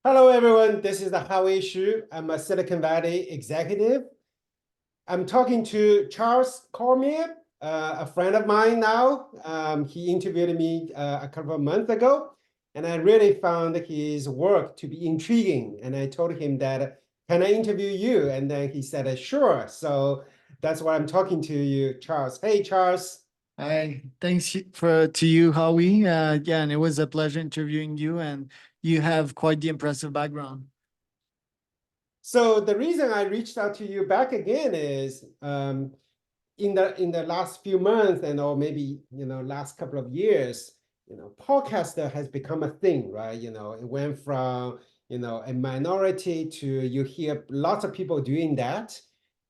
Hello, everyone. This is the Howie Shu. I'm a Silicon Valley executive. I'm talking to Charles Cormier, a friend of mine now. He interviewed me a couple of months ago, and I really found his work to be intriguing. And I told him that, can I interview you? And then he said, sure. So that's why I'm talking to you, Charles. Hey, Charles. Hi, thanks to you, Howie. Yeah, and it was a pleasure interviewing you, and you have quite the impressive background. So the reason I reached out to you back again is in the last few months and or maybe last couple of years, podcaster has become a thing, right? It went from a minority to you hear lots of people doing that.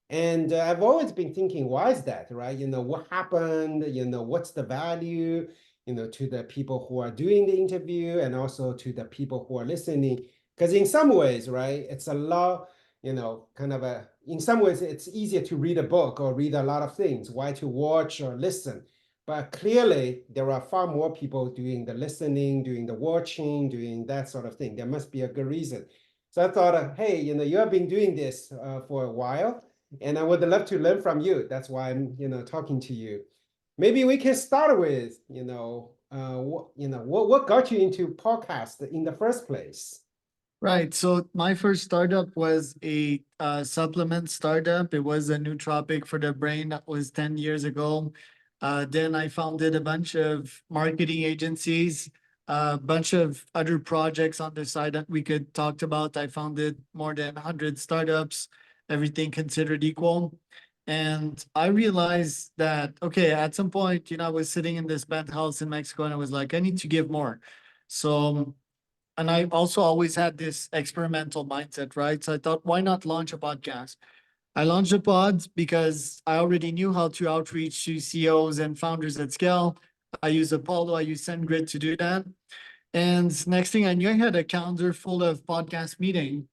And I've always been thinking, why is that, right? What happened? What's the value, to the people who are doing the interview and also to the people who are listening? Because in some ways, right, it's a lot, kind of in some ways, it's easier to read a book or read a lot of things. Why to watch or listen? But clearly, there are far more people doing the listening, doing the watching, doing that sort of thing. There must be a good reason. So I thought, hey, you have been doing this for a while, and I would love to learn from you. That's why I'm, talking to you. Maybe we can start with, what got you into podcast in the first place? Right. So my first startup was a supplement startup. It was a nootropic for the brain. That was 10 years ago. Then I founded a bunch of marketing agencies, a bunch of other projects on the side that we could talk about. I founded more than 100 startups, everything considered equal. And I realized that, okay, at some point, I was sitting in this penthouse in Mexico and I was like, I need to give more. So and I also always had this experimental mindset, right? So I thought, why not launch a podcast? I launched a pod because I already knew how to outreach to CEOs and founders at scale. I use Apollo, I use SendGrid to do that. And next thing I knew, I had a calendar full of podcast meeting.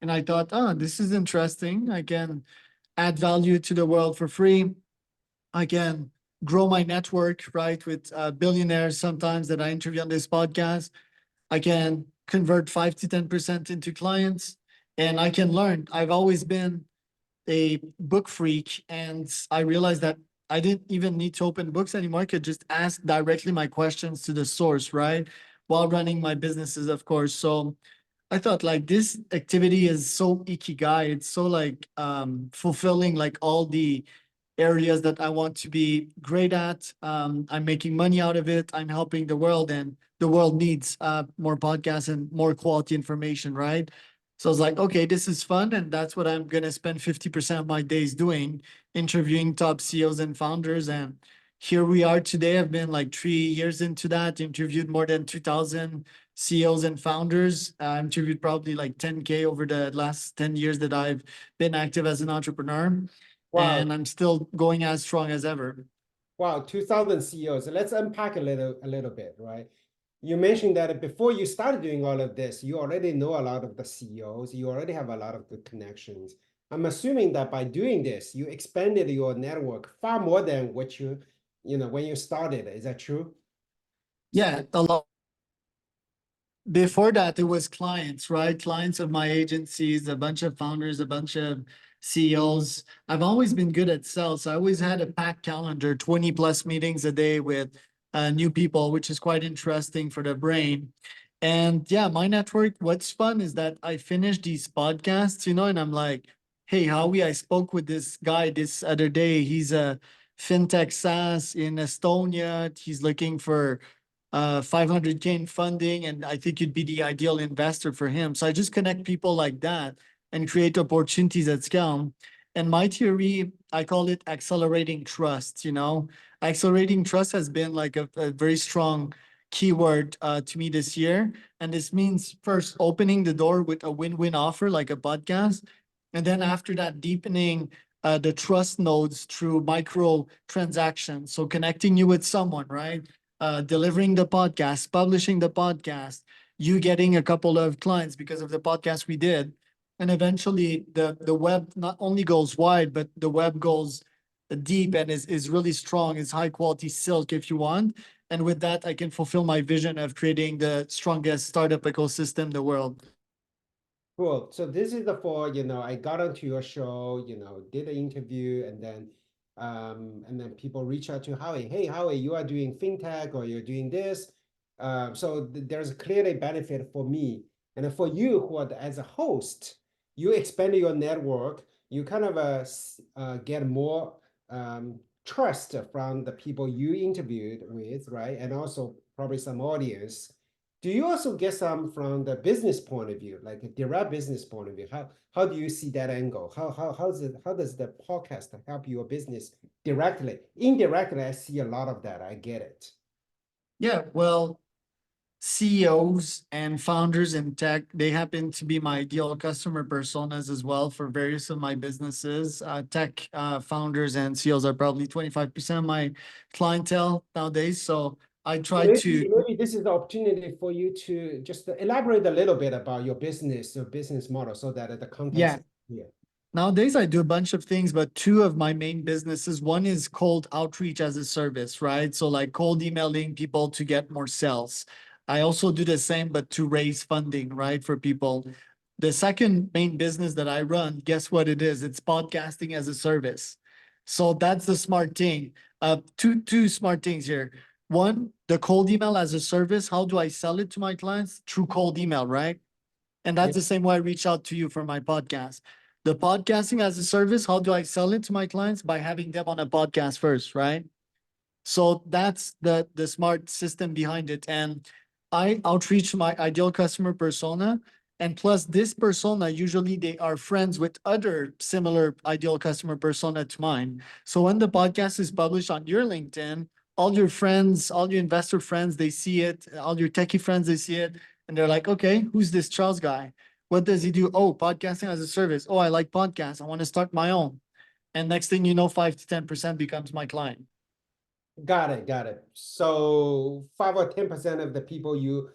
And I thought, oh, this is interesting. I can add value to the world for free. I can grow my network, right, with billionaires sometimes that I interview on this podcast. I can convert 5 to 10% into clients, and I can learn. I've always been a book freak, and I realized that I didn't even need to open books anymore. I could just ask directly my questions to the source, right? While running my businesses, of course. So I thought like this activity is so ikigai. It's so like fulfilling like all the areas that I want to be great at. I'm making money out of it. I'm helping the world, and the world needs more podcasts and more quality information, right? So I was like, okay, this is fun, and that's what I'm gonna spend 50% of my days doing, interviewing top CEOs and founders. And here we are today. I've been like 3 years into that, interviewed more than 2,000 CEOs and founders. I interviewed probably like 10K over the last 10 years that I've been active as an entrepreneur, Wow. and I'm still going as strong as ever. Wow, 2000 CEOs. Let's unpack a little bit, right? You mentioned that before you started doing all of this, you already know a lot of the CEOs, you already have a lot of good connections. I'm assuming that by doing this, you expanded your network far more than what when you started. Is that true? Yeah, a lot. Before that, it was clients, right? Clients of my agencies, a bunch of founders, a bunch of CEOs. I've always been good at sales. I always had a packed calendar, 20 plus meetings a day with new people, which is quite interesting for the brain. And yeah, my network, what's fun is that I finish these podcasts, and I'm like, hey, Howie, I spoke with this guy this other day. He's a fintech SaaS in Estonia. He's looking for 500K in funding, and I think you'd be the ideal investor for him. So I just connect people like that and create opportunities at scale. And my theory, I call it accelerating trust. Accelerating trust has been like a very strong keyword to me this year. And this means first opening the door with a win-win offer like a podcast. And then after that, deepening the trust nodes through micro transactions. So connecting you with someone, right? Delivering the podcast, publishing the podcast, you getting a couple of clients because of the podcast we did. And eventually the web not only goes wide, but the web goes deep and is really strong. It's high quality silk if you want. And with that, I can fulfill my vision of creating the strongest startup ecosystem in the world. Cool. So this is the for, I got onto your show, did an interview and then people reach out to Howie. Hey, Howie, you are doing fintech or you're doing this. So there's clearly benefit for me. And then for you who are as a host, you expand your network, you kind of get more trust from the people you interviewed with, right? And also probably some audience. Do you also get some from the business point of view, like a direct business point of view? How do you see that angle? How does the podcast help your business directly? Indirectly, I see a lot of that. I get it. Yeah, well, CEOs and founders in tech, they happen to be my ideal customer personas as well for various of my businesses. Tech founders and CEOs are probably 25% of my clientele nowadays. So I try to, Maybe this is the opportunity for you to just elaborate a little bit about your business model, so that the context yeah, is clear. nowadays, I do a bunch of things, but two of my main businesses, one is cold outreach as a service, right? So like cold emailing people to get more sales. I also do the same, but to raise funding, right, for people. The second main business that I run, guess what it is? It's podcasting as a service. So that's the smart thing. Two smart things here. One, the cold email as a service. How do I sell it to my clients? Through cold email, right? And Yeah, that's the same way I reach out to you for my podcast. The podcasting as a service, how do I sell it to my clients? By having them on a podcast first, right? So that's the smart system behind it. And I outreach my ideal customer persona. And plus this persona, usually they are friends with other similar ideal customer persona to mine. So when the podcast is published on your LinkedIn, all your friends, all your investor friends, they see it, all your techie friends, they see it, and they're like, okay, who's this Charles guy? What does he do? Oh, podcasting as a service. Oh, I like podcasts. I want to start my own. And next thing you know, 5 to 10% becomes my client. got it, got it. So 5 or 10% of the people you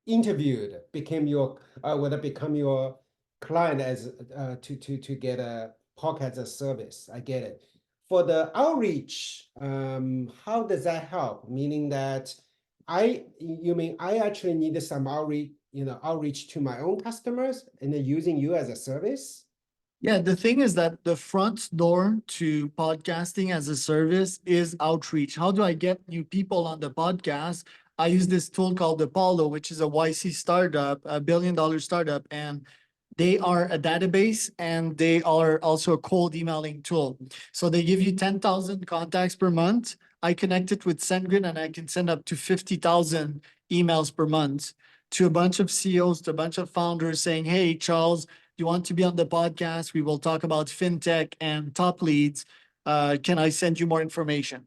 interviewed became your would have become your client as to get a podcast as a service. I get it. For the outreach, how does that help? Meaning that you mean I actually needed some outreach to my own customers and then using you as a service? Yeah, the thing is that the front door to podcasting as a service is outreach. How do I get new people on the podcast? I use this tool called Apollo, which is a YC startup, a $1 billion startup, and they are a database and they are also a cold emailing tool. So they give you 10,000 contacts per month. I connect it with SendGrid and I can send up to 50,000 emails per month to a bunch of CEOs, to a bunch of founders saying, hey, Charles, you want to be on the podcast? We will talk about fintech and top leads. Can I send you more information?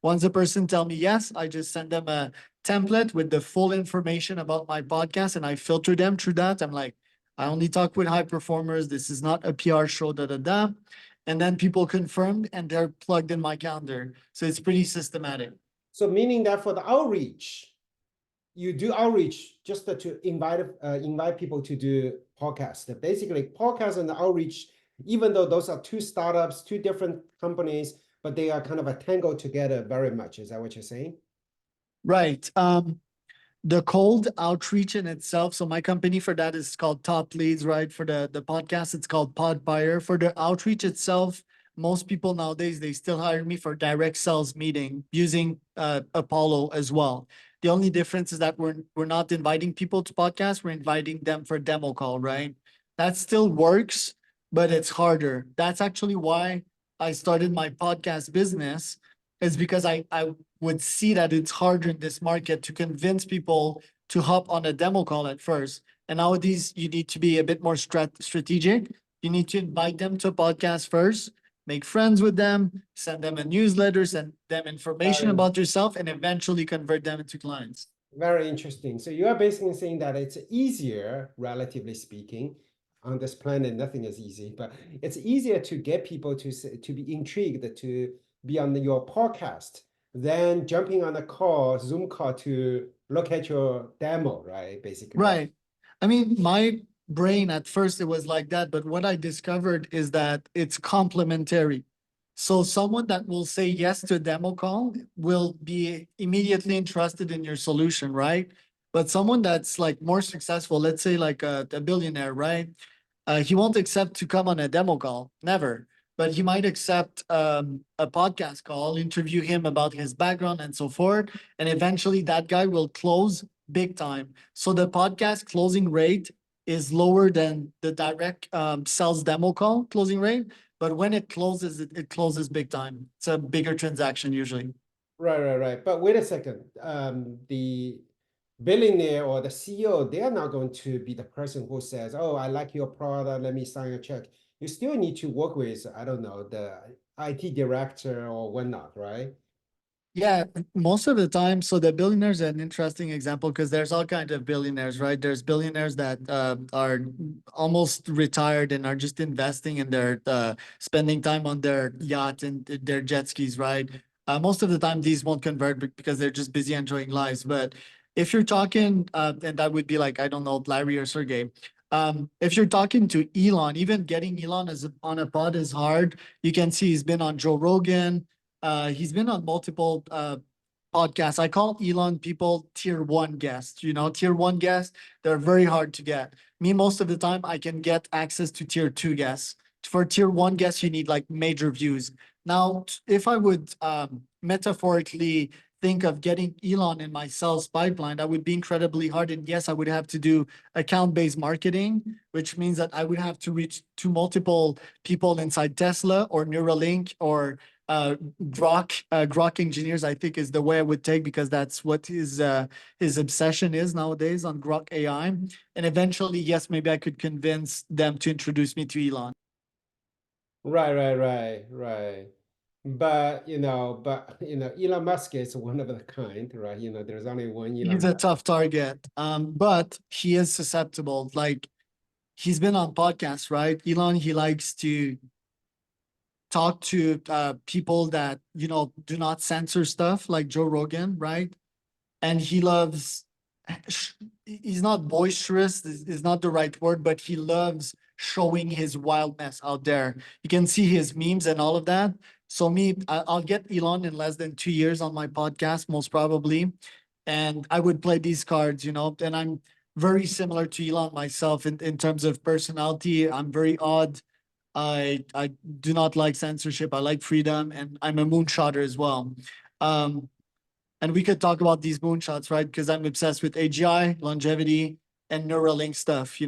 Once a person tell me yes, I just send them a template with the full information about my podcast and I filter them through that. I'm like, I only talk with high performers. This is not a PR show, da da da. And then people confirmed and they're plugged in my calendar. So it's pretty systematic. So meaning that for the outreach, you do outreach just to invite people to do podcasts. Basically, podcast and outreach, even though those are two startups, two different companies, but they are kind of a tangled together very much. Is that what you're saying? Right. The cold outreach in itself. So my company for that is called Top Leads, right? For the podcast, it's called Podfire. For the outreach itself, most people nowadays, they still hire me for direct sales meeting using Apollo as well. The only difference is that we're not inviting people to podcasts, we're inviting them for demo call, right? That still works, but it's harder. That's actually why I started my podcast business, is because I would see that it's harder in this market to convince people to hop on a demo call at first. And nowadays, you need to be a bit more strategic. You need to invite them to a podcast first, make friends with them, send them a newsletter, send them information Very, about yourself, and eventually convert them into clients. very interesting. So you are basically saying that it's easier, relatively speaking, on this planet, nothing is easy, but it's easier to get people to be intrigued to be on your podcast than jumping on a call, Zoom call to look at your demo, right? Basically, right? Right. I mean, my brain at first it was like that, but what I discovered is that it's complementary. So someone that will say yes to a demo call will be immediately interested in your solution, right? But someone that's like more successful, let's say like a billionaire, right? He won't accept to come on a demo call, never. But he might accept a podcast call, interview him about his background and so forth. And eventually that guy will close big time. So the podcast closing rate is lower than the direct sales demo call closing rate. But when it closes, it closes big time. It's a bigger transaction usually. Right. But wait a second. The billionaire or the CEO, they are not going to be the person who says, "Oh, I like your product. Let me sign a check." You still need to work with, I don't know, the IT director or whatnot, right? Yeah, most of the time. So the billionaires are an interesting example because there's all kinds of billionaires, right? There's billionaires that are almost retired and are just investing in their spending time on their yacht and their jet skis, right? Most of the time, these won't convert because they're just busy enjoying lives. But if you're talking, and that would be like, I don't know, Larry or Sergey. If you're talking to Elon, even getting Elon on a pod is hard. You can see he's been on Joe Rogan. He's been on multiple podcasts. I call Elon people tier one guests. You know, tier one guests, they're very hard to get. Me, most of the time, I can get access to tier two guests. For tier one guests, you need like major views. Now, if I would metaphorically think of getting Elon in my sales pipeline, that would be incredibly hard. And yes, I would have to do account-based marketing, which means that I would have to reach to multiple people inside Tesla or Neuralink or Grok engineers, I think, is the way I would take because that's what his obsession is nowadays on Grok AI. And eventually, yes, maybe I could convince them to introduce me to Elon. Right. But Elon Musk is one of a kind, right? There's only one He's Elon a Musk. tough target, but he is susceptible. Like he's been on podcasts, right? Elon, he likes to talk to people that do not censor stuff, like Joe Rogan, right? And he loves he's not boisterous is not the right word, but he loves showing his wildness out there. You can see his memes and all of that. So I'll get Elon in less than 2 years on my podcast, most probably. And I would play these cards, and I'm very similar to Elon myself in terms of personality. I'm very odd. I do not like censorship. I like freedom, and I'm a moonshotter as well. Um, and we could talk about these moonshots, right? Because I'm obsessed with AGI, longevity, and Neuralink stuff.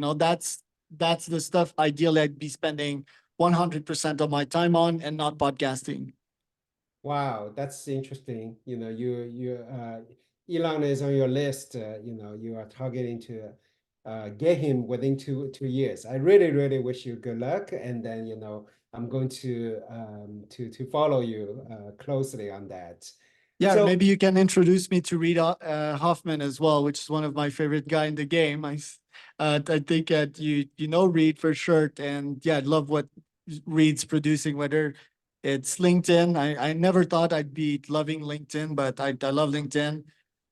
That's the stuff ideally I'd be spending 100% of my time on and not podcasting. Wow, that's interesting. Elon is on your list. You are targeting to get him within two years. I really wish you good luck, and then I'm going to follow you closely on that. Yeah, So maybe you can introduce me to Reid Hoffman as well, which is one of my favorite guy in the game. I think that you know Reid for sure, and yeah, I love what Reid's producing. Whether it's LinkedIn, I never thought I'd be loving LinkedIn, but I love LinkedIn,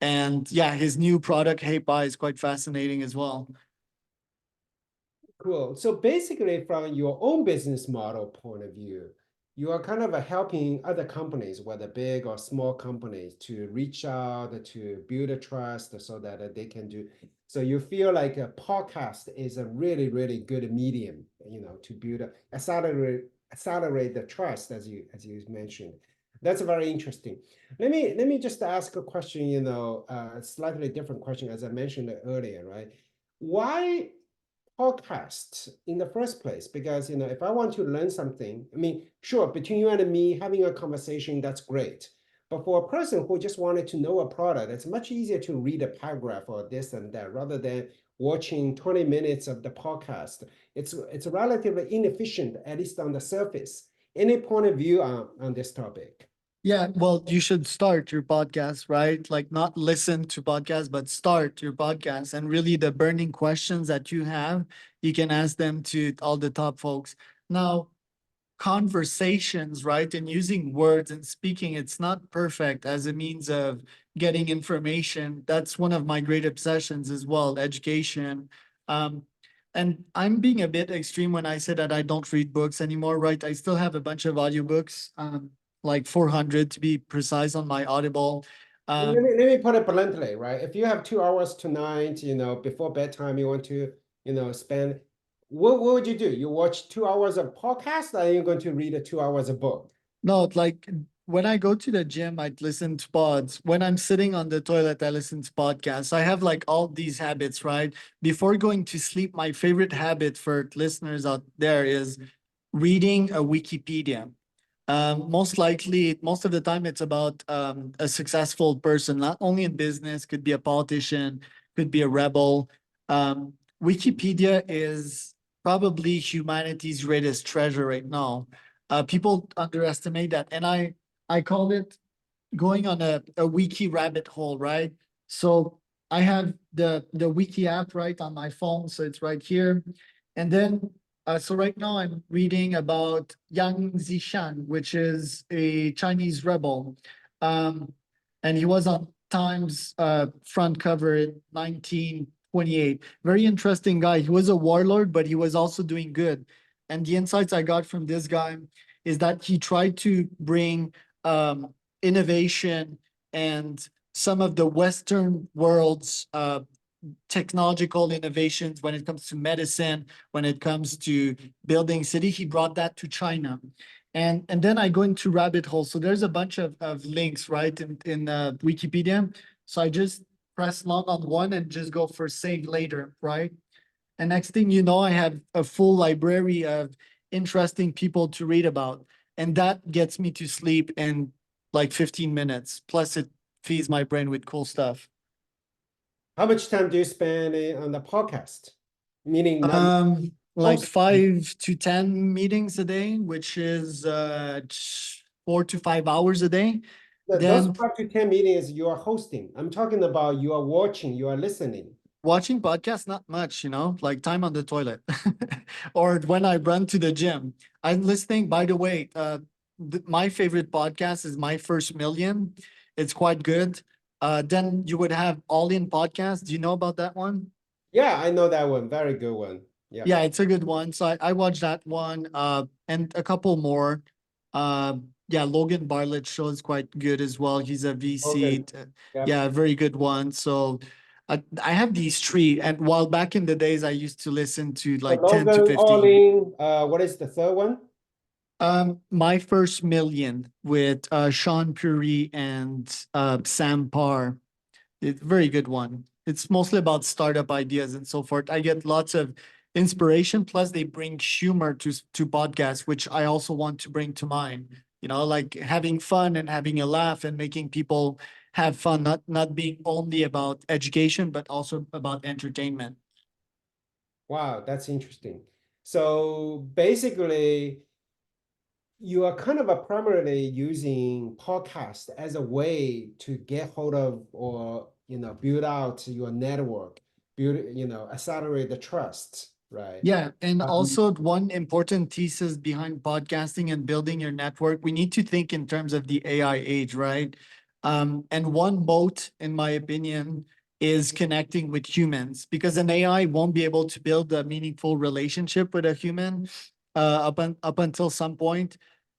and yeah, his new product Hey Pie is quite fascinating as well. cool. So basically, from your own business model point of view, you are kind of helping other companies, whether big or small companies, to reach out, to build a trust so that they can do. So you feel like a podcast is a really good medium, to build accelerate the trust as you mentioned. That's very interesting. Let me just ask a question, a slightly different question, as I mentioned earlier, right? Why podcast in the first place? Because if I want to learn something, I mean, sure, between you and me having a conversation, that's great. But for a person who just wanted to know a product, it's much easier to read a paragraph or this and that rather than watching 20 minutes of the podcast. It's relatively inefficient, at least on the surface. Any point of view on this topic? Yeah, well, you should start your podcast, right? Like not listen to podcasts, but start your podcast. And really the burning questions that you have, you can ask them to all the top folks. Now, conversations, right? And using words and speaking, it's not perfect as a means of getting information. That's one of my great obsessions as well, education. Um, and I'm being a bit extreme when I say that I don't read books anymore, right? I still have a bunch of audiobooks, like 400 to be precise on my Audible. Let me put it bluntly, right? If you have 2 hours tonight, before bedtime, you want to, spend, what would you do? You watch 2 hours of podcast, or are you going to read 2 hours of book? No, like when I go to the gym, I listen to pods. When I'm sitting on the toilet, I listen to podcasts. I have like all these habits, right? Before going to sleep, my favorite habit for listeners out there is reading a Wikipedia. Most likely, most of the time, it's about a successful person, not only in business, could be a politician, could be a rebel. Wikipedia is probably humanity's greatest treasure right now. People underestimate that, and I call it going on a wiki rabbit hole, right? So I have the wiki app right on my phone, so it's right here. And then so right now I'm reading about Yang Zishan, which is a Chinese rebel. And he was on Times front cover in 1928. Very interesting guy. He was a warlord, but he was also doing good. And the insights I got from this guy is that he tried to bring innovation and some of the Western world's technological innovations when it comes to medicine, when it comes to building city, he brought that to China. And then I go into rabbit hole. So there's a bunch of links, right, in Wikipedia. So I just press log on one and just go for save later, right? And next thing you know, I have a full library of interesting people to read about. And that gets me to sleep in like 15 minutes. Plus, it feeds my brain with cool stuff. How much time do you spend on the podcast? Meaning not Like host. 5 to 10 meetings a day, which is 4 to 5 hours a day. Those Then 5 to 10 meetings you are hosting. I'm talking about you are watching, you are listening. watching podcasts, not much, like time on the toilet or when I run to the gym. I'm listening, by the way, my favorite podcast is My First Million. It's quite good. Then you would have All In Podcast. Do you know about that one? Yeah, I know that one. Very good one. Yeah. Yeah, it's a good one. So I watched that one and a couple more. Yeah, Logan Bartlett's show is quite good as well. He's a VC. Logan. Yep. Yeah, very good one. So I have these three. And while back in the days, I used to listen to So like 10 to Logan, 15. Olin, what is the third one? My First Million with Sean Puri and Sam Parr. It's a very good one. It's mostly about startup ideas and so forth. I get lots of inspiration. Plus, they bring humor to podcasts, which I also want to bring to mine. Like having fun and having a laugh and making people have fun, not being only about education, but also about entertainment. Wow, that's interesting. So basically, you are kind of a primarily using podcast as a way to get hold of or build out your network, accelerate the trust, right? Yeah, and Um, also one important thesis behind podcasting and building your network, we need to think in terms of the AI age, right? And one moat, in my opinion, is connecting with humans because an AI won't be able to build a meaningful relationship with a human up until some point.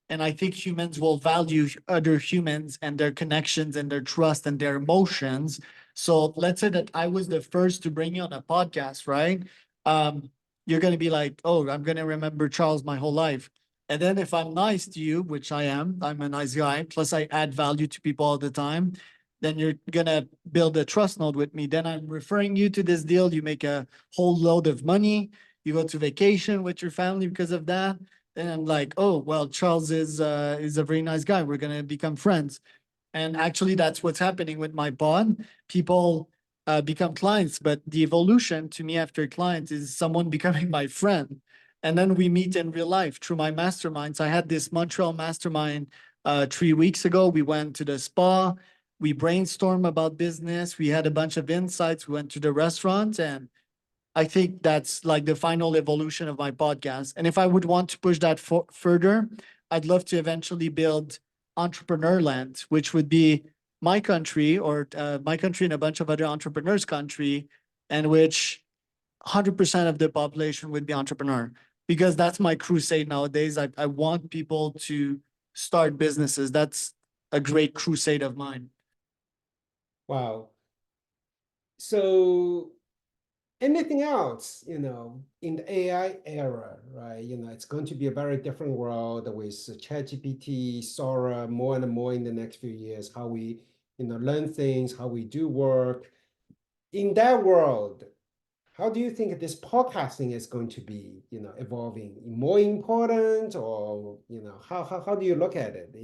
And I think humans will value other humans and their connections and their trust and their emotions. So let's say that I was the first to bring you on a podcast, right? Um, you're going to be like, oh, I'm going to remember Charles my whole life. And then if I'm nice to you, which I am, I'm a nice guy, plus I add value to people all the time, then you're going to build a trust node with me. Then I'm referring you to this deal. You make a whole load of money. You go to vacation with your family because of that. Then I'm like, oh, well, Charles is a very nice guy. We're going to become friends. And actually, that's what's happening with my pod. People become clients, but the evolution to me after clients is someone becoming my friend. And then we meet in real life through my masterminds. I had this Montreal mastermind 3 weeks ago. We went to the spa. We brainstormed about business. We had a bunch of insights. We went to the restaurant. And I think that's like the final evolution of my podcast. And if I would want to push that further, I'd love to eventually build Entrepreneur Land, which would be my country or my country and a bunch of other entrepreneurs' country, and which 100% of the population would be entrepreneur. Because that's my crusade nowadays. I want people to start businesses. That's a great crusade of mine. Wow. So anything else, in the AI era, right? It's going to be a very different world with ChatGPT, Sora, more and more in the next few years, how we, learn things, how we do work. In that world, how do you think this podcasting is going to be, evolving? More important, or, how do you look at it?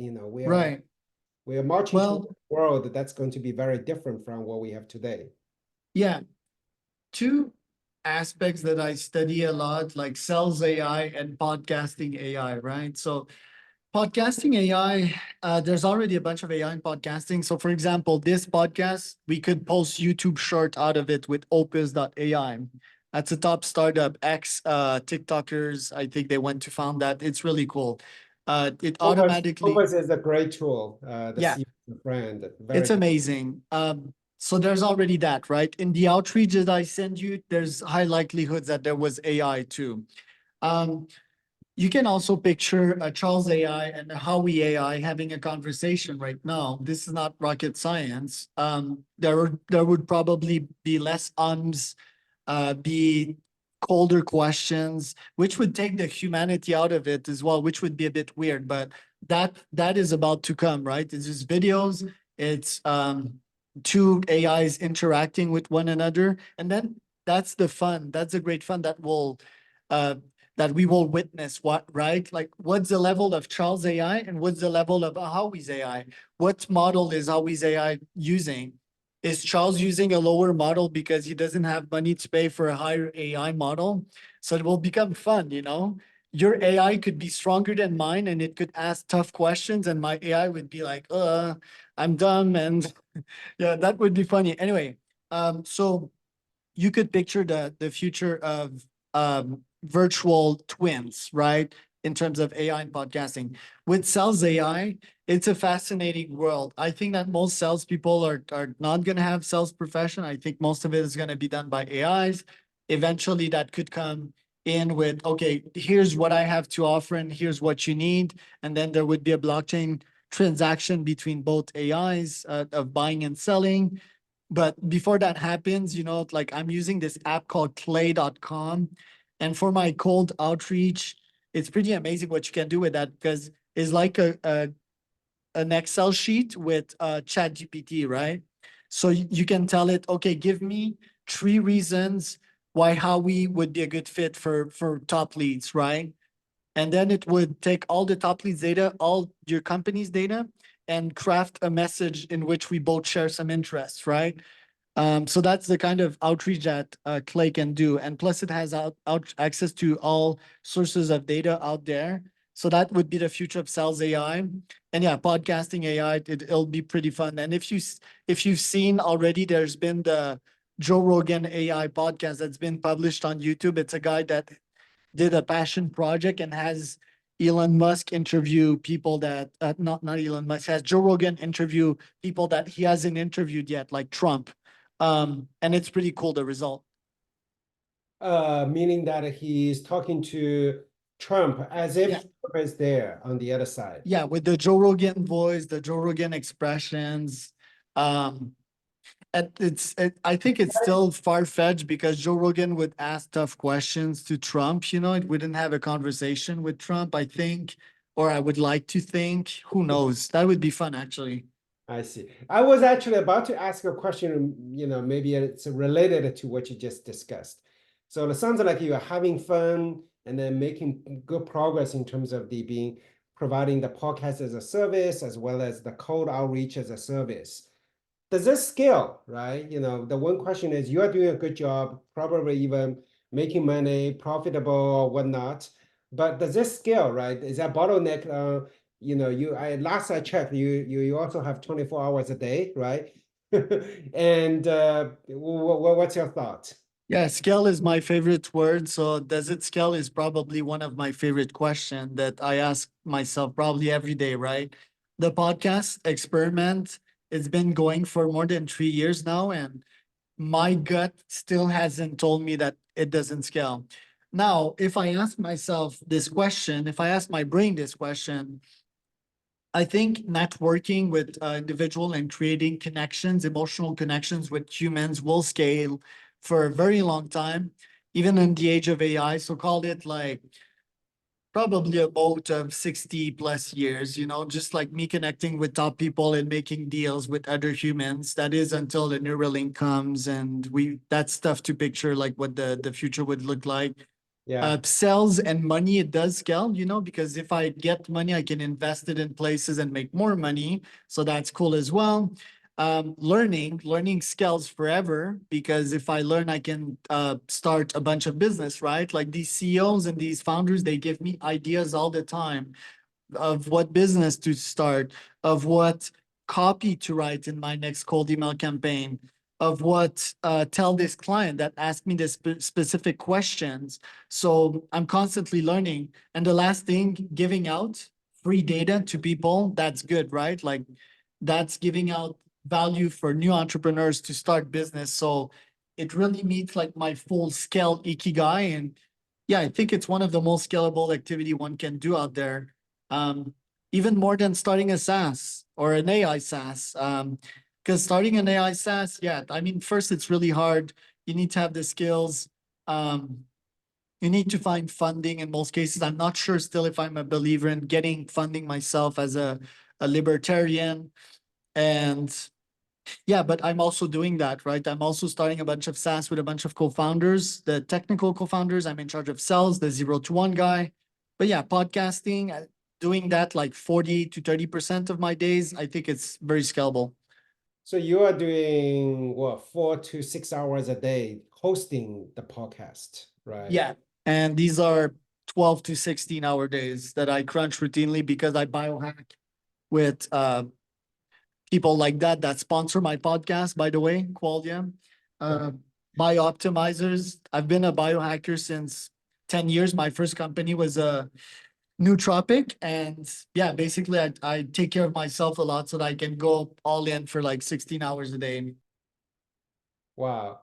Right. We are marching toward Well, a world that's going to be very different from what we have today. yeah, two aspects that I study a lot, like sales AI and podcasting AI, right? So podcasting AI, there's already a bunch of AI in podcasting. So for example, this podcast, we could post YouTube short out of it with opus.ai. That's a top startup, ex TikTokers. I think they went to found that. It's really cool. It automatically, Opus is a great tool. The yeah, CEO brand, very it's good. amazing. So there's already that, right? In the outreach that I send you, there's high likelihood that there was AI too. Um, you can also picture Charles AI and Howie AI having a conversation right now. This is not rocket science. There would probably be less ums, be colder questions, which would take the humanity out of it as well, which would be a bit weird. But that is about to come, right? It's just videos. It's two AIs interacting with one another, and then that's the fun. That's a great fun uh, that we will witness. What, right? Like, what's the level of Charles AI and what's the level of Howie's AI? What model is Howie's AI using? Is Charles using a lower model because he doesn't have money to pay for a higher AI model? So it will become fun, you know? Your AI could be stronger than mine and it could ask tough questions, and my AI would be like, I'm dumb. And yeah, that would be funny. Anyway, so you could picture the future of virtual twins, right? In terms of AI and podcasting. With sales AI, it's a fascinating world. I think that most salespeople are not going to have sales profession. I think most of it is going to be done by AIs. Eventually, that could come in with, okay, here's what I have to offer and here's what you need. And then there would be a blockchain transaction between both AIs of buying and selling. But before that happens, like I'm using this app called clay.com. And for my cold outreach, it's pretty amazing what you can do with that, because it's like an Excel sheet with ChatGPT, right? So you can tell it, okay, give me 3 reasons why Howie would be a good fit for top leads, right? And then it would take all the top leads data, all your company's data, and craft a message in which we both share some interests, right? So that's the kind of outreach that Clay can do. And plus it has out access to all sources of data out there. So that would be the future of sales AI. And yeah, podcasting AI, it'll be pretty fun. And if you've seen already, there's been the Joe Rogan AI podcast that's been published on YouTube. It's a guy that did a passion project and has Elon Musk interview people that not Elon Musk, has Joe Rogan interview people that he hasn't interviewed yet, like Trump. And it's pretty cool, the result. Meaning that he's talking to Trump as if Yeah. Trump is there on the other side. Yeah, with the Joe Rogan voice, the Joe Rogan expressions. Um, and I think it's still far-fetched because Joe Rogan would ask tough questions to Trump, it wouldn't have a conversation with Trump, I think, or I would like to think. Who knows? That would be fun, actually. I see. I was actually about to ask a question, maybe it's related to what you just discussed. So it sounds like you are having fun and then making good progress in terms of providing the podcast as a service as well as the cold outreach as a service. Does this scale, right? The one question is you are doing a good job, probably even making money, profitable or whatnot. But does this scale, right? Is that bottleneck? Last I checked, you also have 24 hours a day, right? And what's your thought? Yeah, scale is my favorite word. So does it scale is probably one of my favorite questions that I ask myself probably every day, right? The podcast experiment, it's been going for more than 3 years now, and my gut still hasn't told me that it doesn't scale. Now, if I ask myself this question, if I ask my brain this question, I think networking with individual and creating connections, emotional connections with humans will scale for a very long time, even in the age of AI. So call it like probably a boat of 60 plus years, just like me connecting with top people and making deals with other humans. That is until the Neuralink comes, and that's tough to picture like what the future would look like. Yeah. Sales and money, it does scale, because if I get money, I can invest it in places and make more money. So that's cool as well. Learning scales forever, because if I learn, I can start a bunch of business, right? Like these CEOs and these founders, they give me ideas all the time of what business to start, of what copy to write in my next cold email campaign, of what tell this client that asked me the specific questions. So I'm constantly learning. And the last thing, giving out free data to people, that's good, right? Like that's giving out value for new entrepreneurs to start business. So it really meets like my full scale ikigai. And yeah, I think it's one of the most scalable activity one can do out there. Um, Even more than starting a SaaS or an AI SaaS. Because starting an AI SaaS, yeah, I mean, first it's really hard. You need to have the skills. Um, you need to find funding in most cases. I'm not sure still if I'm a believer in getting funding myself as a libertarian. And yeah, but I'm also doing that, right? I'm also starting a bunch of SaaS with a bunch of co-founders, the technical co-founders. I'm in charge of sales, the 0 to 1 guy. But yeah, podcasting, doing that like 40 to 30% of my days, I think it's very scalable. So you are doing what, 4 to 6 hours a day hosting the podcast, right? Yeah. And these are 12 to 16-hour days that I crunch routinely because I biohack with people like that sponsor my podcast, by the way, Qualia. Uh, Biooptimizers. I've been a biohacker since 10 years. My first company was a nootropic. And yeah, basically I take care of myself a lot so that I can go all in for like 16 hours a day. Wow.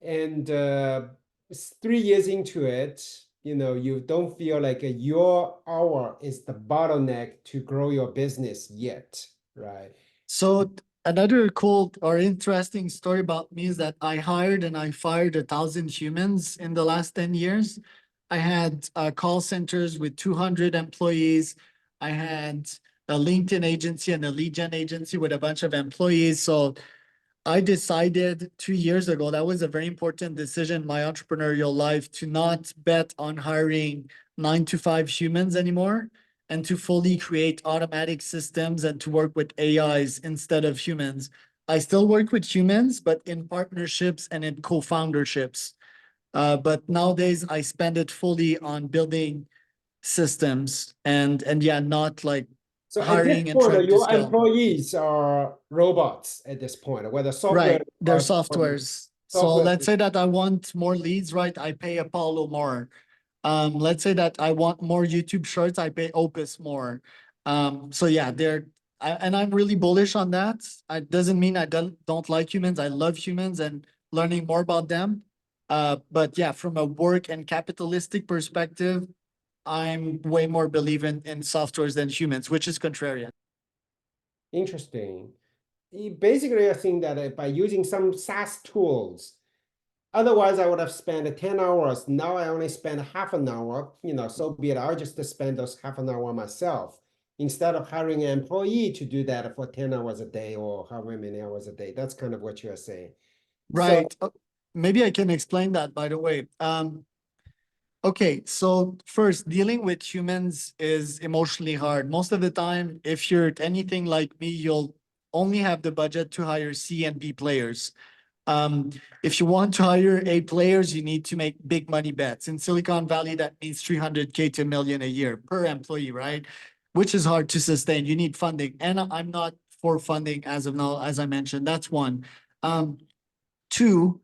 And 3 years into it, you don't feel like your hour is the bottleneck to grow your business yet, right? So another cool or interesting story about me is that I hired and I fired 1,000 humans in the last 10 years. I had call centers with 200 employees. I had a LinkedIn agency and a lead gen agency with a bunch of employees. So I decided 2 years ago, that was a very important decision in my entrepreneurial life, to not bet on hiring 9 to 5 humans anymore and to fully create automatic systems and to work with AIs instead of humans. I still work with humans, but in partnerships and in co-founderships. But nowadays I spend it fully on building systems and yeah, not like So at this hiring and point, trying to your scale. employees are robots at this point, whether software Right, they're or softwares. So software. let's say that I want more leads, right? I pay Apollo more. Let's say that I want more YouTube shorts, I pay Opus more. So yeah, and I'm really bullish on that. It doesn't mean I don't like humans. I love humans and learning more about them. But yeah, from a work and capitalistic perspective, I'm way more believing in softwares than humans, which is contrarian. Interesting. Basically, I think that by using some SaaS tools, otherwise I would have spent 10 hours. Now I only spend half an hour, so be it. I'll just spend those half an hour myself instead of hiring an employee to do that for 10 hours a day or however many hours a day. That's kind of what you're saying. So, Right. Maybe I can explain that, by the way. Okay, so first, dealing with humans is emotionally hard. Most of the time, if you're anything like me, you'll only have the budget to hire C and B players. If you want to hire A players, you need to make big money bets. In Silicon Valley, that means 300K to a million a year per employee, right? Which is hard to sustain. You need funding. And I'm not for funding as of now, as I mentioned. That's one. Um, Two,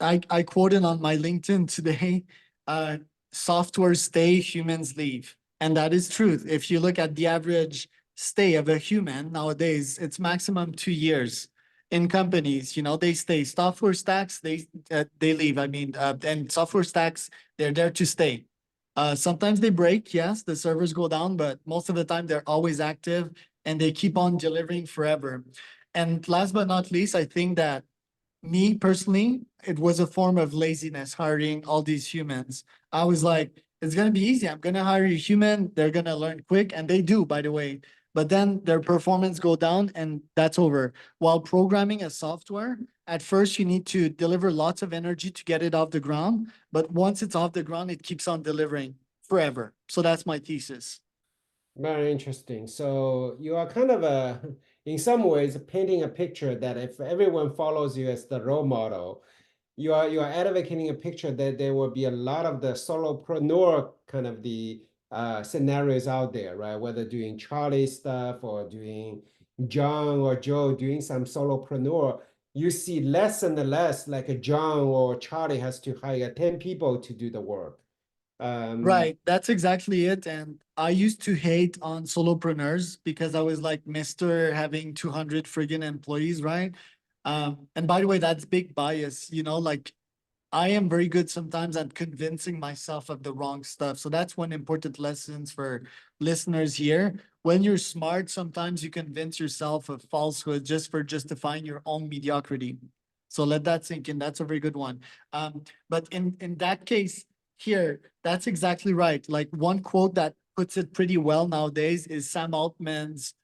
I quoted on my LinkedIn today, uh, software stay, humans leave. And that is truth. If you look at the average stay of a human nowadays, it's maximum 2 years in companies. They stay. Software stacks, they leave. I mean, and software stacks, they're there to stay. Sometimes they break, yes, the servers go down, but most of the time they're always active. and they keep on delivering forever. And last but not least, I think that me personally, it was a form of laziness hiring all these humans. I was like, it's gonna be easy. I'm gonna hire a human, they're gonna learn quick, and they do, by the way. But then their performance go down and that's over. While programming a software, at first you need to deliver lots of energy to get it off the ground. But once it's off the ground, it keeps on delivering forever. So that's my thesis. Very interesting. So you are kind of in some ways, painting a picture that if everyone follows you as the role model, you are advocating a picture that there will be a lot of the solopreneur kind of the scenarios out there, right? Whether doing Charlie stuff or doing John or Joe doing some solopreneur, you see less and less like a John or Charlie has to hire 10 people to do the work. Right, that's exactly it. And I used to hate on solopreneurs because I was like Mr. having 200 friggin' employees, right? And by the way, that's big bias, like I am very good sometimes at convincing myself of the wrong stuff. So that's one important lessons for listeners here. When you're smart, sometimes you convince yourself of falsehood just for justifying your own mediocrity. So let that sink in. That's a very good one. But in that case here, that's exactly right. Like one quote that puts it pretty well nowadays is Sam Altman's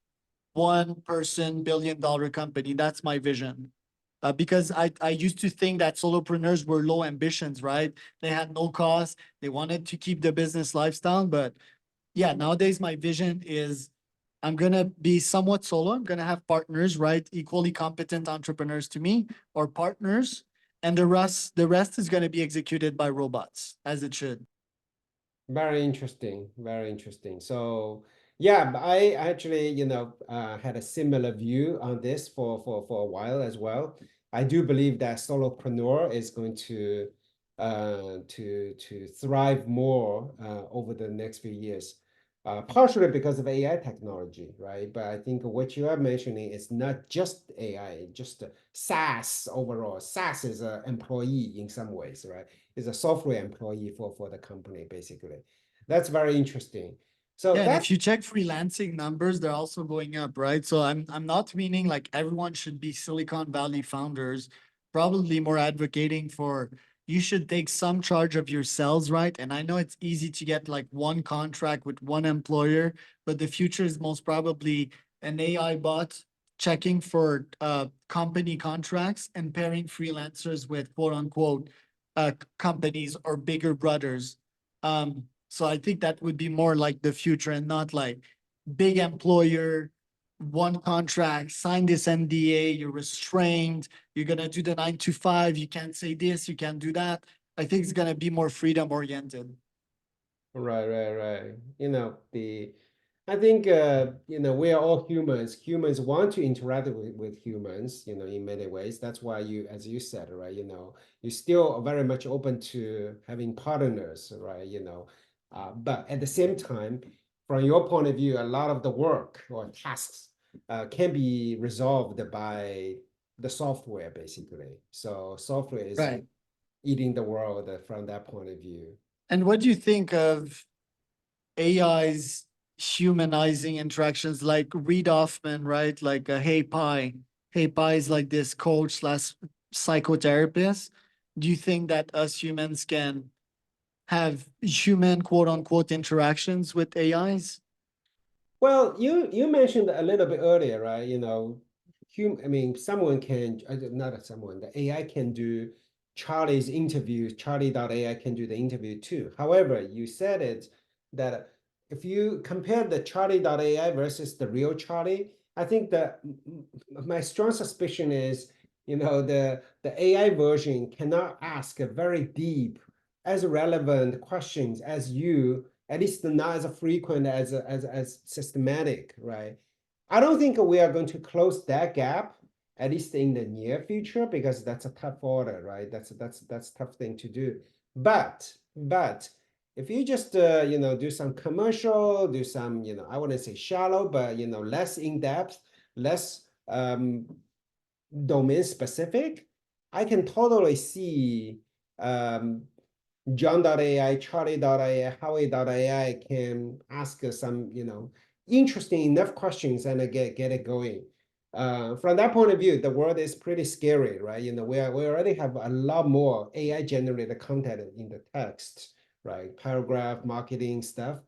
one person $1 billion company. That's my vision. Because I used to think that solopreneurs were low ambitions, right? They had no cost. They wanted to keep the business lifestyle. But yeah, nowadays my vision is I'm gonna be somewhat solo. I'm gonna have partners, right? Equally competent entrepreneurs to me or partners. And the rest is gonna be executed by robots, as it should. Very interesting, very interesting. So yeah, I actually, had a similar view on this for a while as well. I do believe that solopreneur is going to thrive more over the next few years. Partially because of AI technology, right? But I think what you are mentioning is not just AI, just SaaS overall. SaaS is an employee in some ways, right? Is a software employee for the company, basically. That's very interesting. So Yeah, and that's if you check freelancing numbers, they're also going up, right? So I'm not meaning like everyone should be Silicon Valley founders, probably more advocating for you should take some charge of your sales, right? And I know it's easy to get like one contract with one employer, but the future is most probably an AI bot checking for company contracts and pairing freelancers with quote unquote companies or bigger brothers. So I think that would be more like the future and not like big employer, one contract, sign this NDA, you're restrained, you're gonna do the 9 to 5, you can't say this, you can't do that. I think it's gonna be more freedom oriented. right, right, right. I think we are all humans. Humans want to interact with humans, in many ways. That's why as you said, right, you're still very much open to having partners, right? But at the same time, from your point of view, a lot of the work or tasks can be resolved by the software, basically. So software is Right. eating the world from that point of view. And what do you think of AI's humanizing interactions like Reid Hoffman, right? Like Hey Pi. Hey Pi is like this coach slash psychotherapist. Do you think that us humans can have human quote unquote interactions with AIs? Well, you mentioned a little bit earlier, right? I mean, someone can, not someone, the AI can do Charlie's interview, Charlie.ai can do the interview too. However, you said it that if you compare the Charlie.ai versus the real Charlie, I think that my strong suspicion is, the AI version cannot ask a very deep, as relevant questions as you, at least not as frequent as systematic, right? I don't think we are going to close that gap, at least in the near future, because that's a tough order, right? That's tough thing to do. But if you just do some commercial, do some I wouldn't say shallow, but less in depth, less domain specific, I can totally see John.ai, Charlie.ai, Howie.ai can ask some, interesting enough questions and get it going. From that point of view, the world is pretty scary, right? We already have a lot more AI generated content in the text, right? Paragraph, marketing stuff.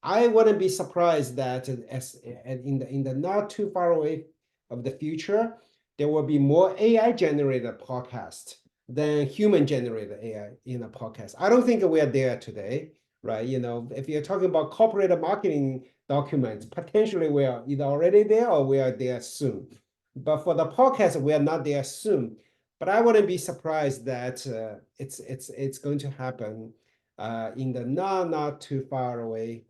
I wouldn't be surprised that as in the not too far away of the future, there will be more AI generated podcast than human generated AI in a podcast. I don't think we are there today, right? If you're talking about corporate marketing documents, potentially we are either already there or we are there soon. But for the podcast, we are not there soon. But I wouldn't be surprised that it's going to happen in the not too far away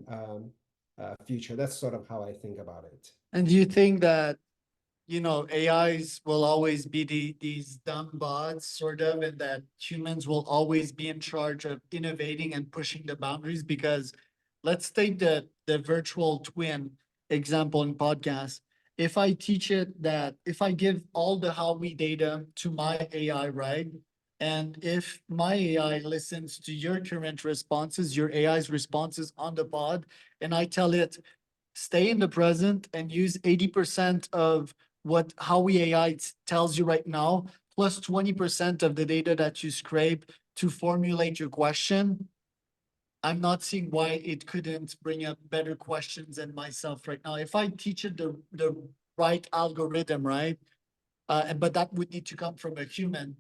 future. That's sort of how I think about it. And do you think that, AIs will always be these dumb bots, sort of, and that humans will always be in charge of innovating and pushing the boundaries? Because let's take the virtual twin example in podcast. If I teach it that, if I give all the Howie data to my AI, right? And if my AI listens to your current responses, your AI's responses on the pod, and I tell it, stay in the present and use 80% of what Howie AI tells you right now, plus 20% of the data that you scrape to formulate your question, I'm not seeing why it couldn't bring up better questions than myself right now. If I teach it the right algorithm, right? But that would need to come from a human.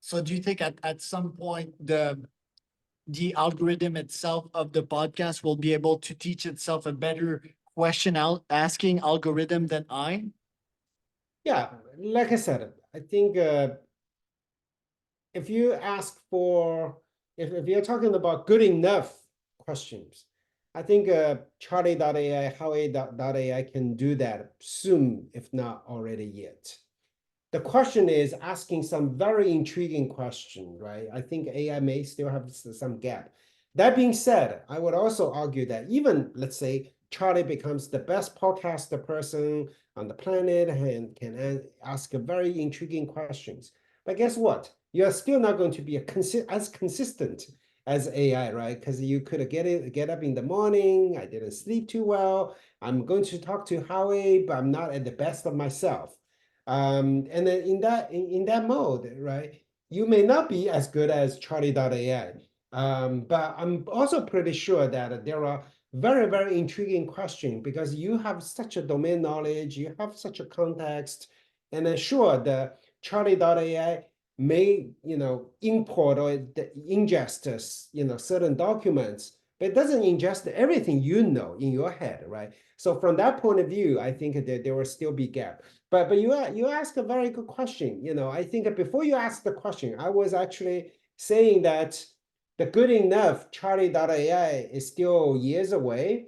So do you think at some point the algorithm itself of the podcast will be able to teach itself a better question out asking algorithm than I? Yeah, like I said, I think if you ask for, if you're talking about good enough questions, I think Charlie.ai, Howie.ai can do that soon, if not already yet. The question is asking some very intriguing question, right? I think AI may still have some gap. That being said, I would also argue that even, let's say, Charlie becomes the best podcaster person on the planet and can ask very intriguing questions. But guess what? You're still not going to be as consistent as AI, right? Because you could get up in the morning. I didn't sleep too well. I'm going to talk to Howie, but I'm not at the best of myself. And then in that mode, right, you may not be as good as Charlie.ai. But I'm also pretty sure that there are very, very intriguing questions because you have such a domain knowledge, you have such a context, and then sure, the Charlie.ai may, import or ingest, certain documents, but it doesn't ingest everything in your head, right? So from that point of view, I think that there will still be gap. But you ask a very good question. I think before you ask the question, I was actually saying that the good enough Charlie.ai is still years away.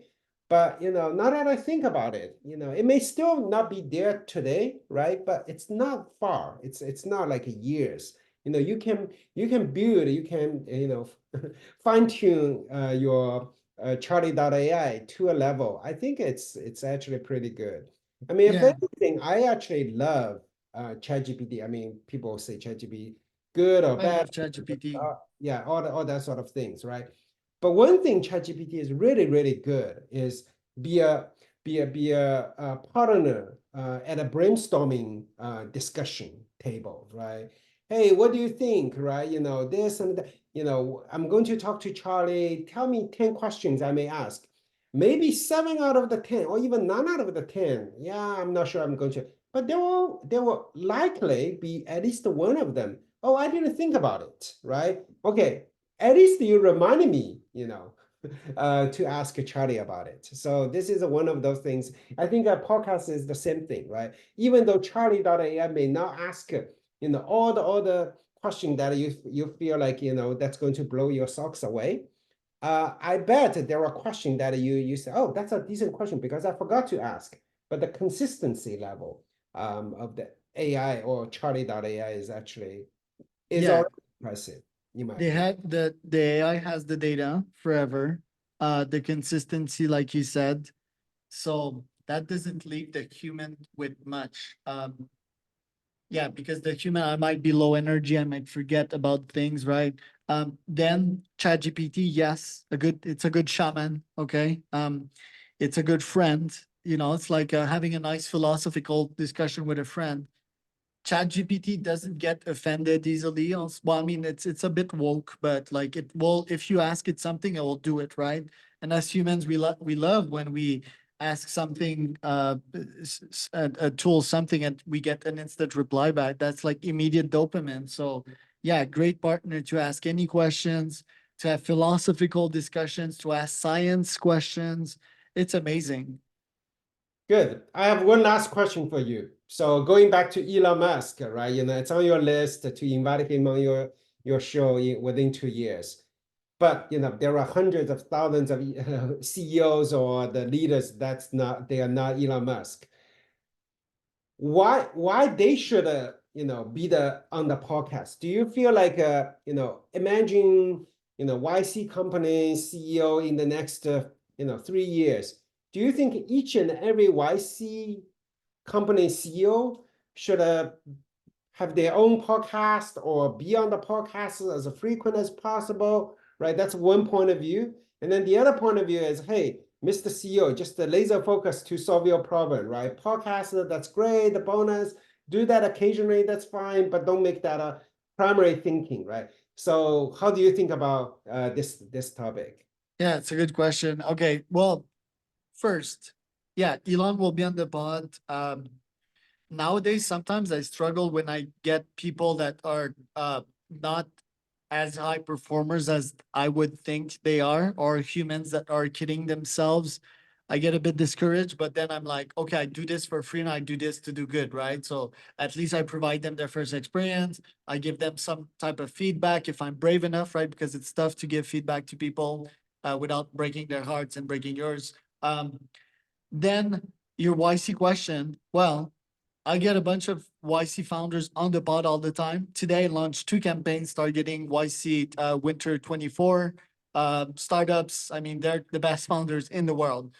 But now that I think about it, it may still not be there today, right? But it's not far. It's not like years. You can build, you can fine tune your Charlie.ai to a level. I think it's actually pretty good. I mean, if Yeah, anything, I actually love ChatGPT. I mean, people say ChatGPT good or I bad. love ChatGPT. Yeah, all that sort of things, right? But one thing ChatGPT is really, really good is be a be a partner at a brainstorming discussion table, right? Hey, what do you think, right? This and that. I'm going to talk to Charlie. Tell me 10 questions I may ask. Maybe 7 out of the 10, or even 9 out of the 10. Yeah, I'm not sure I'm going to, but there will likely be at least one of them. Oh, I didn't think about it, right? Okay, at least you reminded me, to ask Charlie about it. So this is one of those things. I think a podcast is the same thing, right? Even though Charlie.ai may not ask, all the question that you feel like, that's going to blow your socks away. I bet there are questions that you say, oh, that's a decent question because I forgot to ask. But the consistency level of the AI or Charlie.ai is Yeah, already impressive, in my they opinion. had the AI has the data forever. The consistency, like you said. So that doesn't leave the human with much. Yeah, because the human, I might be low energy, I might forget about things, right? Then ChatGPT, yes, it's a good shaman, okay? It's a good friend. You know, it's like having a nice philosophical discussion with a friend. ChatGPT doesn't get offended easily. Well, I mean, it's a bit woke, but like it will, if you ask it something, it will do it, right? And as humans, we love when we ask something, a tool something, and we get an instant reply back. That's like immediate dopamine. So yeah, great partner to ask any questions, to have philosophical discussions, to ask science questions. It's amazing. Good. I have one last question for you. So going back to Elon Musk, right? It's on your list to invite him on your show within 2 years. But there are hundreds of thousands of CEOs or the leaders they are not Elon Musk. Why they should be on the podcast? Do you feel like imagine YC company CEO in the next 3 years? Do you think each and every YC company CEO should have their own podcast or be on the podcast as frequent as possible, right? That's one point of view. And then the other point of view is, hey, Mr. CEO, just the laser focus to solve your problem, right? Podcast, that's great, the bonus, do that occasionally, that's fine, but don't make that a primary thinking, right? So how do you think about this topic? Yeah, it's a good question. Okay, well, first, yeah, Elon will be on the pod. Nowadays, sometimes I struggle when I get people that are not as high performers as I would think they are, or humans that are kidding themselves. I get a bit discouraged, but then I'm like, okay, I do this for free and I do this to do good, right? So at least I provide them their first experience. I give them some type of feedback if I'm brave enough, right? Because it's tough to give feedback to people without breaking their hearts and breaking yours. Then your YC question, well, I get a bunch of YC founders on the pod all the time. Today, I launched 2 campaigns targeting YC Winter 24 startups. I mean, they're the best founders in the world.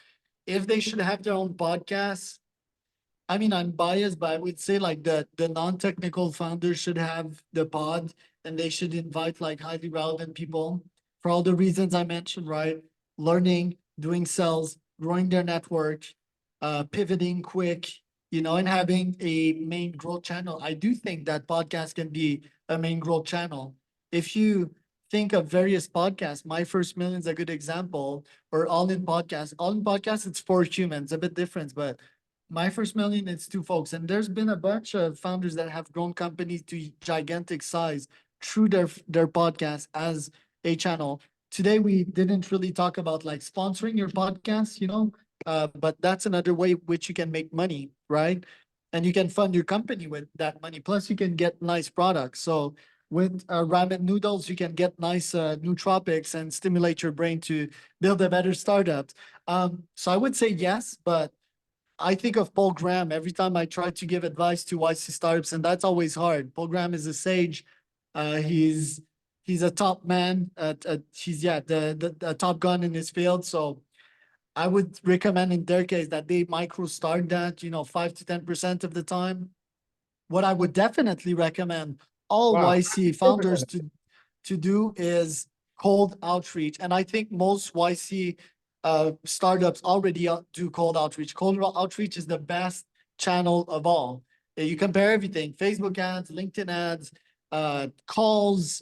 If they should have their own podcasts, I mean, I'm biased, but I would say like the non-technical founders should have the pod, and they should invite like highly relevant people for all the reasons I mentioned, right? Learning, doing sales, growing their network, pivoting quick, and having a main growth channel. I do think that podcast can be a main growth channel. If you think of various podcasts, My First Million is a good example, or All In Podcast. All In Podcast, it's for humans, a bit different, but My First Million, it's two folks. And there's been a bunch of founders that have grown companies to gigantic size through their podcast as a channel. Today, we didn't really talk about like sponsoring your podcast, but that's another way which you can make money, right? And you can fund your company with that money. Plus, you can get nice products. So with Ramen noodles, you can get nice nootropics and stimulate your brain to build a better startup. So I would say yes, but I think of Paul Graham every time I try to give advice to YC startups, and that's always hard. Paul Graham is a sage. He's a top man. He's the top gun in his field. So I would recommend in their case that they micro start that 5 to 10% of the time. What I would definitely recommend all Wow. YC founders to do is cold outreach. And I think most YC startups already do cold outreach. Cold outreach is the best channel of all. You compare everything: Facebook ads, LinkedIn ads, calls,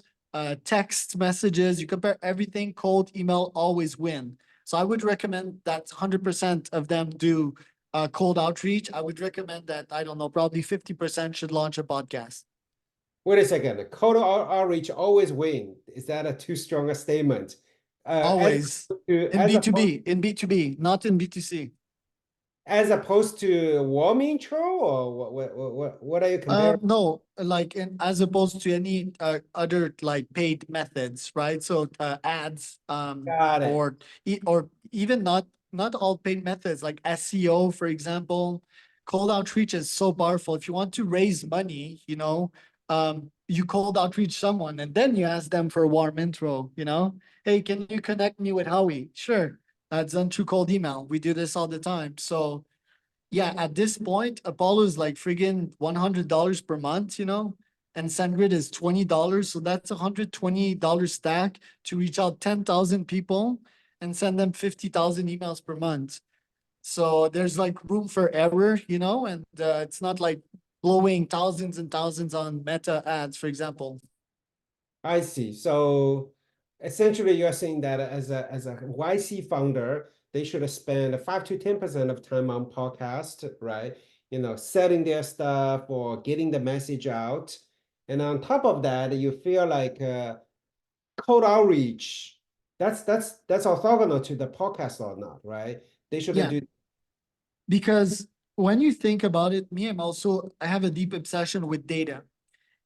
text messages. You compare everything. Cold email always win. So I would recommend that 100% of them do cold outreach. I would recommend that, I don't know, probably 50% should launch a podcast. Wait a second. Cold outreach always win. Is that a too strong a statement? As Always opposed to in B2B, not in B2C. as opposed to warm intro, or what are you comparing? No, like as opposed to any other like paid methods, right? So ads, Got it. or even not all paid methods like SEO, for example. Cold outreach is so powerful. If you want to raise money, you cold outreach someone and then you ask them for a warm intro. Hey, can you connect me with Howie? Sure, that's done through cold email. We do this all the time. So yeah, at this point, Apollo is like friggin' $100 per month, and SendGrid is $20. So that's $120 stack to reach out 10,000 people and send them 50,000 emails per month. So there's like room for error, you know, and it's not like blowing thousands and thousands on meta ads, for example. I see. So essentially, you're saying that as a YC founder, they should spend 5 to 10% of time on podcast, right? Setting their stuff or getting the message out. And on top of that, you feel like cold outreach. That's orthogonal to the podcast or not, right? They should Yeah, do. because when you think about it, I have a deep obsession with data.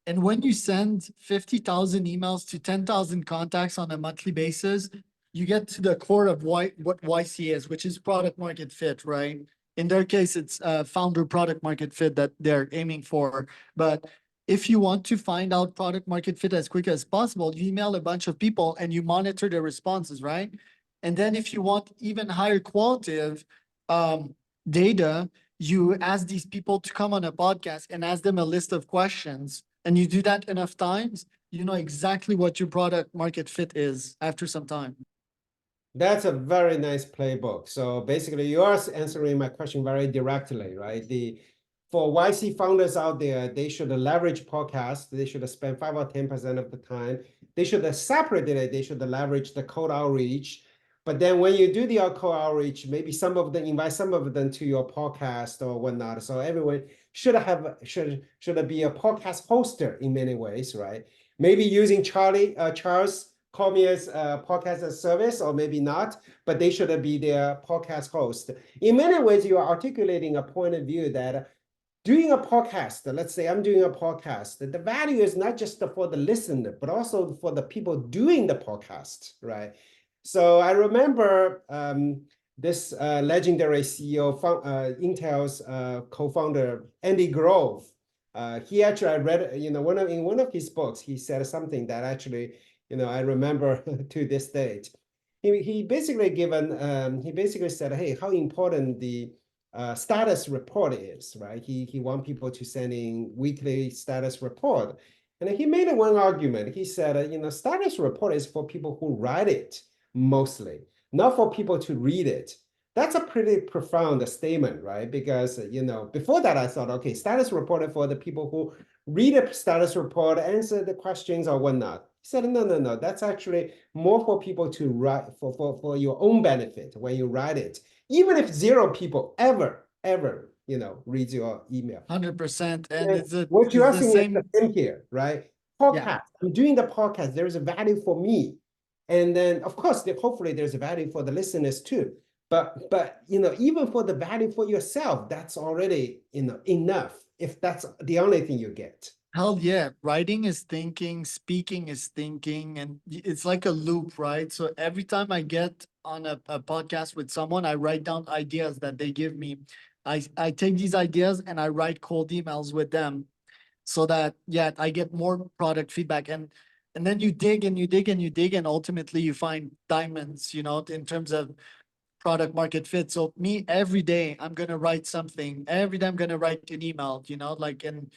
And when you send 50,000 emails to 10,000 contacts on a monthly basis, you get to the core of what YC is, which is product market fit, right? In their case, it's founder product market fit that they're aiming for. But if you want to find out product market fit as quick as possible, you email a bunch of people and you monitor their responses, right? And then if you want even higher qualitative data, you ask these people to come on a podcast and ask them a list of questions, and you do that enough times, you know exactly what your product market fit is after some time. That's a very nice playbook. So basically, you are answering my question very directly, right? For YC founders out there, they should leverage podcasts. They should spend 5 or 10% of the time. They should separate it. They should leverage the cold outreach. But then when you do the cold outreach, maybe some of them invite some of them to your podcast or whatnot. So everyone should be a podcast hoster in many ways, right? Maybe using Charles Cormier's podcast as service, or maybe not, but they should be their podcast host. In many ways, you are articulating a point of view that doing a podcast, let's say I'm doing a podcast, the value is not just for the listener, but also for the people doing the podcast, right? So I remember this legendary CEO, Intel's co-founder, Andy Grove. He actually, I read, in one of his books, he said something that actually, I remember to this date. He basically said, hey, how important the status report is, right? He want people to send in weekly status report. And he made one argument. He said, status report is for people who write it mostly, not for people to read it. That's a pretty profound statement, right? Because, before that, I thought, okay, status report is for the people who read a status report, answer the questions or whatnot. He said, no. That's actually more for people to write for your own benefit when you write it, even if 0 people ever reads your email. 100%. And And what you're it's the asking is the same. same here, right? Yeah. Podcast. I'm doing the podcast. There is a value for me. And then, of course, hopefully there's a value for the listeners too. But even for the value for yourself, that's already enough if that's the only thing you get. Hell yeah. Writing is thinking, speaking is thinking, and it's like a loop, right? So every time I get on a podcast with someone, I write down ideas that they give me. I take these ideas and I write cold emails with them so that, yeah, I get more product feedback. And then you dig and you dig and you dig, and ultimately you find diamonds, in terms of product market fit. So me, every day I'm gonna write something. Every day I'm gonna write an email, and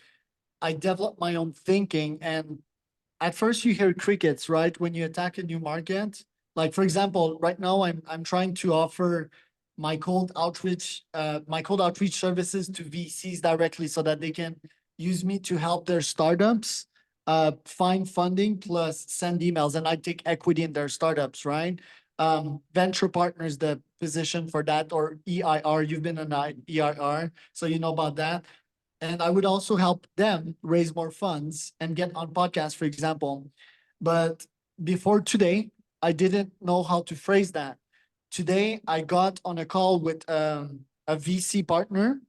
I develop my own thinking. And at first you hear crickets, right? When you attack a new market. Like for example, right now I'm trying to offer my cold outreach services to VCs directly so that they can use me to help their startups find funding plus send emails, and I take equity in their startups, right? Venture partners, the position for that, or EIR. You've been an EIR, so you know about that. And I would also help them raise more funds and get on podcasts, for example. But before today, I didn't know how to phrase that. Today, I got on a call with a VC partner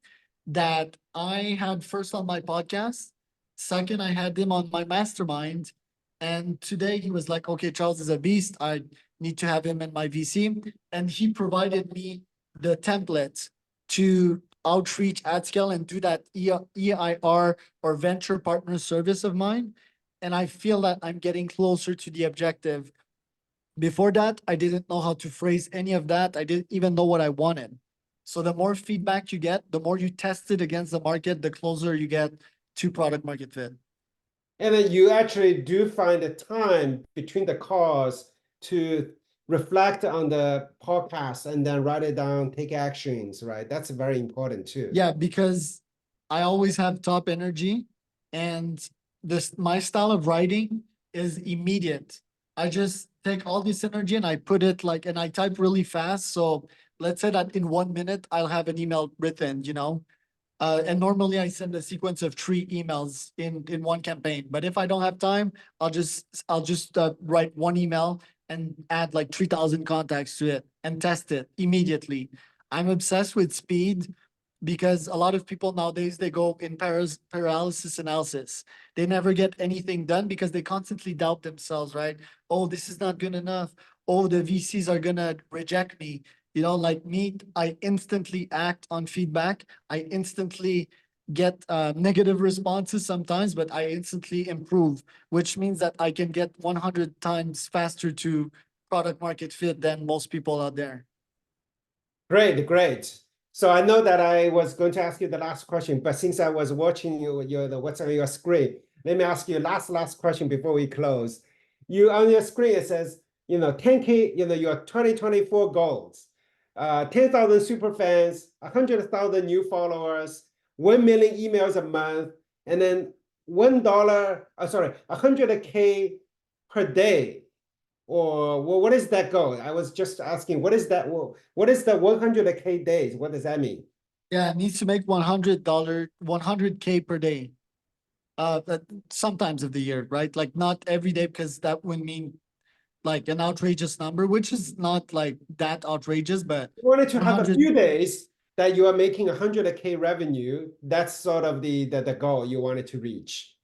that I had first on my podcast. Second, I had him on my mastermind. And today he was like, okay, Charles is a beast. I need to have him in my VC. And he provided me the template to outreach at scale and do that EIR or venture partner service of mine. And I feel that I'm getting closer to the objective. Before that, I didn't know how to phrase any of that. I didn't even know what I wanted. So the more feedback you get, the more you test it against the market, the closer you get to product market fit. And then you actually do find the time between the calls to reflect on the podcast and then write it down, take actions, right? That's very important too. Yeah, because I always have top energy, and this my style of writing is immediate. I just take all this energy and I put it like, and I type really fast. So let's say that in 1 minute I'll have an email written, you know. And normally I send a sequence of 3 emails in one campaign. But if I don't have time, I'll just write one email and add like 3,000 contacts to it and test it immediately. I'm obsessed with speed because a lot of people nowadays they go in paralysis analysis. They never get anything done because they constantly doubt themselves, right? Oh, this is not good enough. Oh, the VCs are gonna reject me. You know, like me, I instantly act on feedback. I instantly get negative responses sometimes, but I instantly improve, which means that I can get 100 times faster to product market fit than most people out there. Great, great. So I know that I was going to ask you the last question, but since I was watching what's on your screen, let me ask you last question before we close. You on your screen it says 10K, your 2024 goals, 10,000 super fans, 100,000 new followers, 1 million emails a month, and then $1, 100K per day. Or well, what is that goal? I was just asking, what is that? Well, what is the 100K days? What does that mean? Yeah, it needs to make $100, 100K per day. But sometimes of the year, right? Like not every day, because that would mean like an outrageous number, which is not like that outrageous, but You wanted to have a 100. few days that you are making 100K revenue. That's sort of the goal you wanted to reach.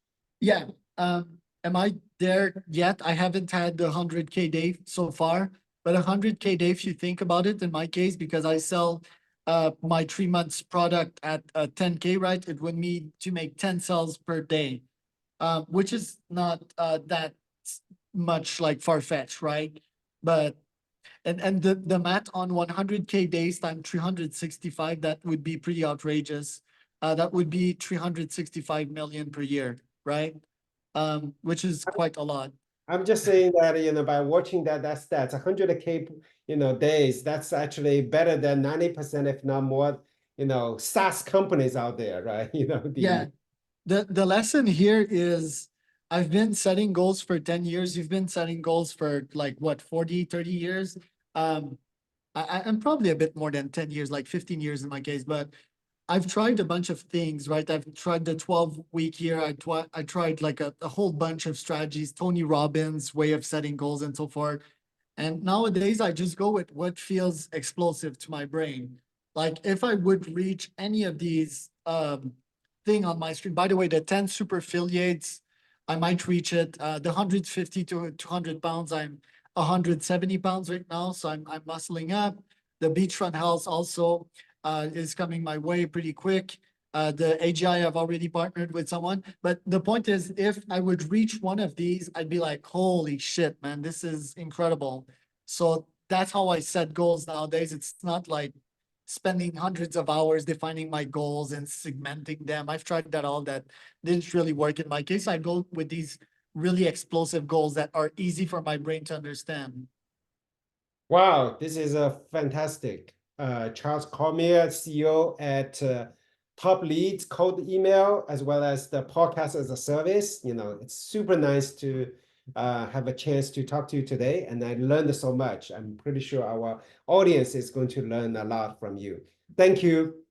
Yeah. Am I there yet? I haven't had the 100K day so far, but 100K day, if you think about it, in my case, because I sell my 3 months product at 10K, right? It would need to make 10 sales per day, which is not that much like far-fetched, right? But and the math on 100K days times 365, that would be pretty outrageous. That would be 365 million per year, right? Which is quite a lot. I'm just saying that, by watching that stats, 100K, days, that's actually better than 90%, if not more, SaaS companies out there, right? Yeah. The lesson here is I've been setting goals for 10 years. You've been setting goals for like what, 40, 30 years? Um, I'm probably a bit more than 10 years, like 15 years in my case, but I've tried a bunch of things, right? I've tried the 12-week year. I tried like a whole bunch of strategies, Tony Robbins' way of setting goals and so forth. And nowadays I just go with what feels explosive to my brain. Like if I would reach any of these thing on my screen, by the way, the 10 super affiliates, I might reach it. The 150 to 200 pounds, I'm 170 pounds right now. So I'm muscling up. The beachfront house also is coming my way pretty quick. The AGI, I've already partnered with someone. But the point is, if I would reach one of these, I'd be like, holy shit, man, this is incredible. So that's how I set goals nowadays. It's not like spending hundreds of hours defining my goals and segmenting them. I've tried that all. That didn't really work in my case. I go with these really explosive goals that are easy for my brain to understand. Wow, this is a fantastic. Charles Cormier, CEO at Top Leads Cold Email, as well as the podcast as a service. It's super nice to have a chance to talk to you today, and I learned so much. I'm pretty sure our audience is going to learn a lot from you. Thank you.